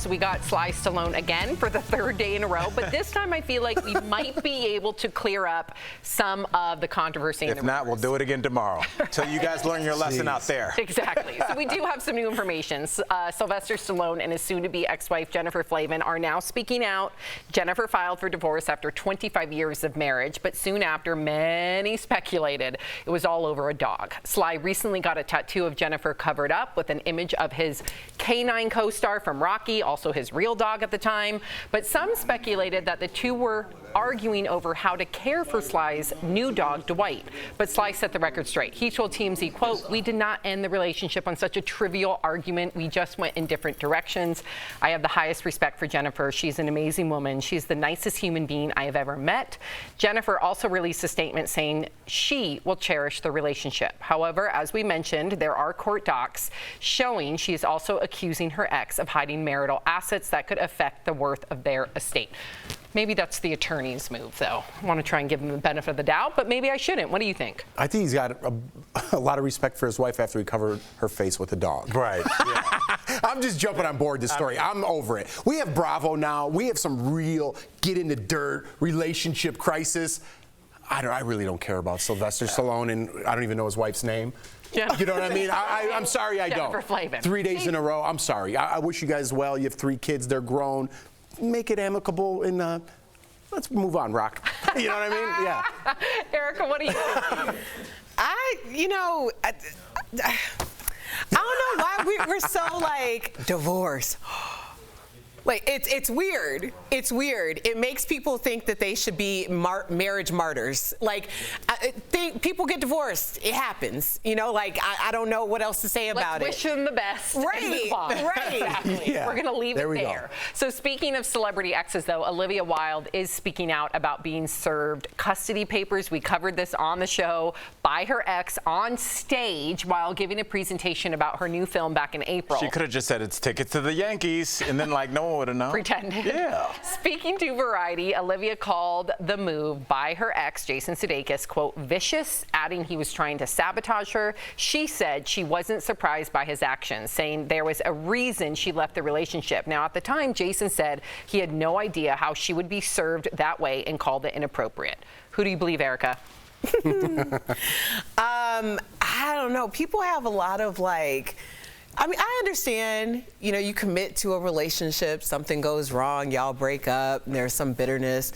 Weekdays. We got Sly Stallone again for the third day in a row, but this time I feel like we might be able to clear up some of the controversy. If not, we'll do it again tomorrow. So you guys learn your lesson out there. Exactly. So we do have some new information. Sylvester Stallone and his soon-to-be ex-wife Jennifer Flavin are now speaking out. Jennifer filed for divorce after 25 years of marriage, but soon after, many speculated it was all over a dog. Sly recently got a tattoo of Jennifer covered up with an image of his canine co-star from Rocky, also his real dog at the time. But some speculated that the two were arguing over how to care for Sly's new dog, Dwight. But Sly set the record straight. He told TMZ, quote, "We did not end the relationship on such a trivial argument. We just went in different directions. I have the highest respect for Jennifer. She's an amazing woman. She's the nicest human being I have ever met." Jennifer also released a statement saying she will cherish the relationship. However, as we mentioned, there are court docs showing she is also accusing her ex of hiding marital assets that could affect the worth of their estate. Maybe that's the attorney's move, though. I want to try and give him the benefit of the doubt, but maybe I shouldn't. What do you think? I think he's got a lot of respect for his wife after he covered her face with a dog. Right. Yeah. I'm just jumping on board this story. I'm over it. We have Bravo now. We have some real get in the dirt relationship crisis. I really don't care about Sylvester Stallone, and I don't even know his wife's name. Yeah. You know what I mean? I'm sorry I Jennifer don't. Flavin. 3 days in a row. I'm sorry. I wish you guys well. You have 3 kids. They're grown. Make it amicable and let's move on, Rock. You know what I mean? Yeah. Erica, what do you think? I don't know why we're so like divorce. Like it's weird. It's weird. It makes people think that they should be marriage martyrs. Like, people get divorced. It happens. You know, like I don't know what else to say about it. Let's wish them the best. Right. And move on. Right. Exactly. Yeah. We're gonna leave There it we there. go. So speaking of celebrity exes, though, Olivia Wilde is speaking out about being served custody papers. We covered this on the show by her ex on stage while giving a presentation about her new film back in April. She could have just said it's tickets to the Yankees, and then like no one would have known. Pretended. Yeah. Speaking to Variety, Olivia called the move by her ex, Jason Sudeikis, quote, vicious, adding he was trying to sabotage her. She said she wasn't surprised by his actions, saying there was a reason she left the relationship. Now, at the time, Jason said he had no idea how she would be served that way and called it inappropriate. Who do you believe, Erica? I don't know. People have a lot of like, I mean, I understand, you know, you commit to a relationship, something goes wrong, y'all break up, and there's some bitterness,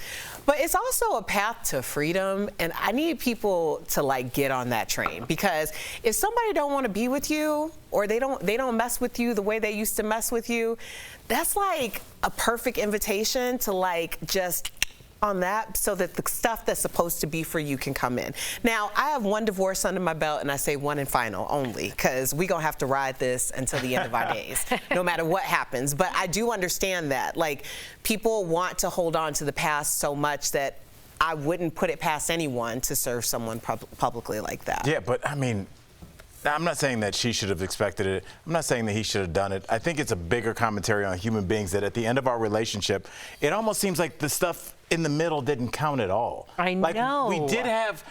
but it's also a path to freedom, and I need people to like get on that train, because if somebody don't want to be with you, or they don't mess with you the way they used to mess with you, that's like a perfect invitation to like just on that, so that the stuff that's supposed to be for you can come in. Now, I have 1 divorce under my belt, and I say 1 and final only, because we're going to have to ride this until the end of our days, no matter what happens. But I do understand that. Like, people want to hold on to the past so much that I wouldn't put it past anyone to serve someone publicly like that. Yeah, but I mean, I'm not saying that she should have expected it. I'm not saying that he should have done it. I think it's a bigger commentary on human beings that at the end of our relationship, it almost seems like the stuff in the middle didn't count at all. I know. Like, we did have,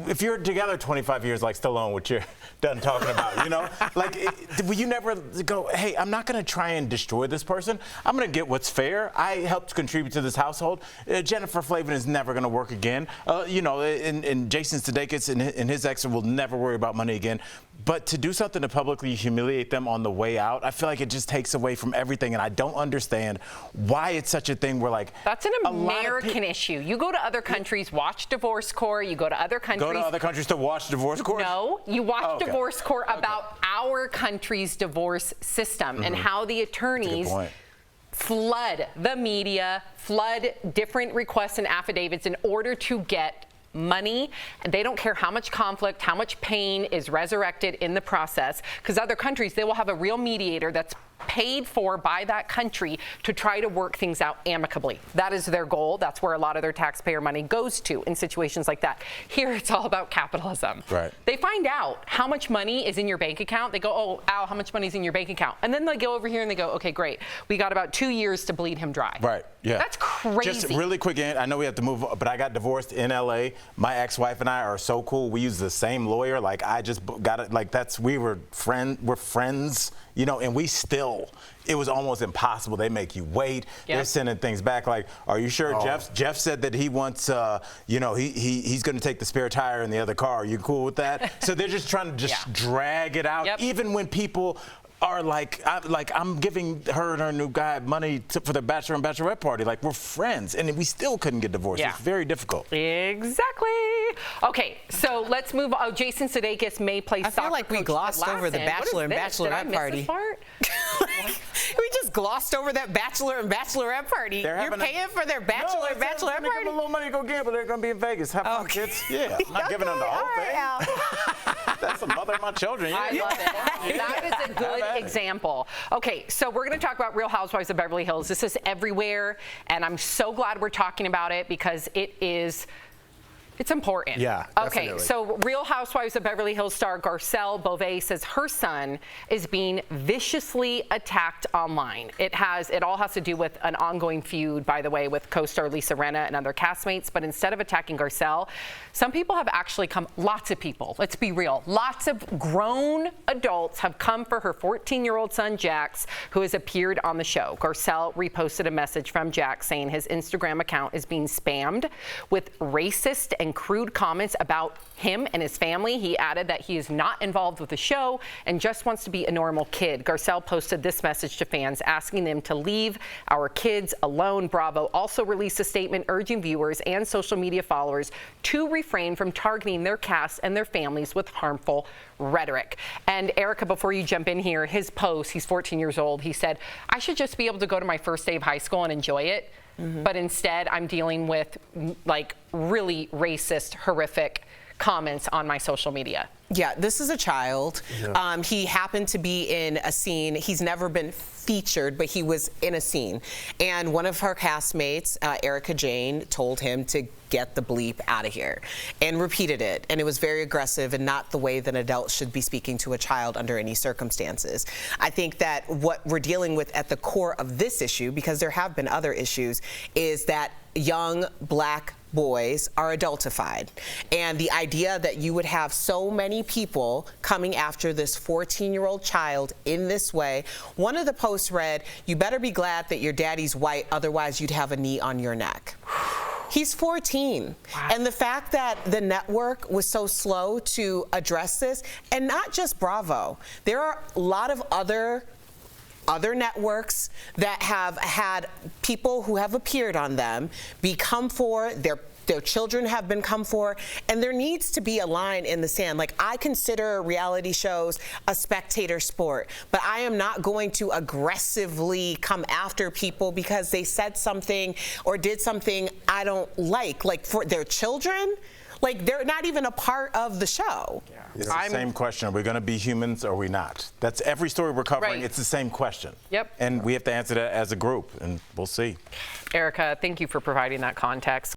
if you're together 25 years like Stallone, which you're done talking about, you know, like, you never go, hey, I'm not going to try and destroy this person. I'm going to get what's fair. I helped contribute to this household. Jennifer Flavin is never going to work again. You know, and Jason Sudeikis and his ex will never worry about money again. But to do something to publicly humiliate them on the way out, I feel like it just takes away from everything, and I don't understand why it's such a thing where, like, that's an American issue. You go to other countries, watch Divorce Court. You go to other countries. Go to other countries to watch Divorce Court? No, you watch Divorce Court about our country's divorce system and how the attorneys flood the media, flood different requests and affidavits in order to get money, and they don't care how much conflict, how much pain is resurrected in the process, because other countries, they will have a real mediator that's paid for by that country to try to work things out amicably. That is their goal. That's where a lot of their taxpayer money goes to in situations like that. Here, it's all about capitalism. Right. They find out how much money is in your bank account. They go, oh, Al, how much money is in your bank account? And then they go over here and they go, okay, great. We got about 2 years to bleed him dry. Right. Yeah. That's crazy. Just really quick, I know we have to move, but I got divorced in LA. My ex-wife and I are so cool. We use the same lawyer. Like, I just got it. Like, we're friends. you know, and it was almost impossible. They make you wait. They're sending things back like, are you sure? Jeff said that he wants, you know, he's going to take the spare tire in the other car. Are you cool with that? So they're just trying to drag it out, even when people are like I'm giving her and her new guy money for the bachelor and bachelorette party. Like, we're friends, and we still couldn't get divorced. It's very difficult. Exactly. Okay, so let's move on. Oh, Jason Sudeikis may play soccer. I feel like we glossed over the bachelor and bachelorette party. We just glossed over that bachelor and bachelorette party. You're paying for their bachelor and bachelorette party? Give them a little money to go gamble. They're going to be in Vegas. Have fun, kids. Yeah, I'm not giving them the whole thing. That's the mother of my children. I love it. That is a good example. Okay, so we're going to talk about Real Housewives of Beverly Hills. This is everywhere, and I'm so glad we're talking about it because it's important. Yeah, okay, definitely. so Real Housewives of Beverly Hills star Garcelle Beauvais says her son is being viciously attacked online. It all has to do with an ongoing feud, by the way, with co-star Lisa Rinna and other castmates. But instead of attacking Garcelle, some people have actually come, lots of people, let's be real, lots of grown adults have come for her 14-year-old son, Jax, who has appeared on the show. Garcelle reposted a message from Jax saying his Instagram account is being spammed with racist and crude comments about him and his family. He added that he is not involved with the show and just wants to be a normal kid. Garcelle posted this message to fans asking them to leave our kids alone. Bravo also released a statement urging viewers and social media followers to refrain from targeting their cast and their families with harmful rhetoric. And Erica, before you jump in here, his post, he's 14 years old, he said, I should just be able to go to my first day of high school and enjoy it. But instead, I'm dealing with like really racist, horrific comments on my social media. Yeah, this is a child. He happened to be in a scene. He's never been featured, but he was in a scene. And one of her castmates, Erica Jane, told him to get the bleep out of here and repeated it. And it was very aggressive and not the way that an adult should be speaking to a child under any circumstances. I think that what we're dealing with at the core of this issue, because there have been other issues, is that young black boys are adultified. And the idea that you would have so many people coming after this 14-year-old child in this way. One of the posts read, you better be glad that your daddy's white, otherwise you'd have a knee on your neck. He's 14. Wow. And the fact that the network was so slow to address this, and not just Bravo, there are a lot of other networks that have had people who have appeared on them be come for, their children have been come for, and there needs to be a line in the sand. Like, I consider reality shows a spectator sport, but I am not going to aggressively come after people because they said something or did something I don't like for their children. Like, they're not even a part of the show. Yeah. It's the same question. Are we going to be humans or are we not? That's every story we're covering. Right. It's the same question. Yep. And we have to answer that as a group, and we'll see. Erica, thank you for providing that context.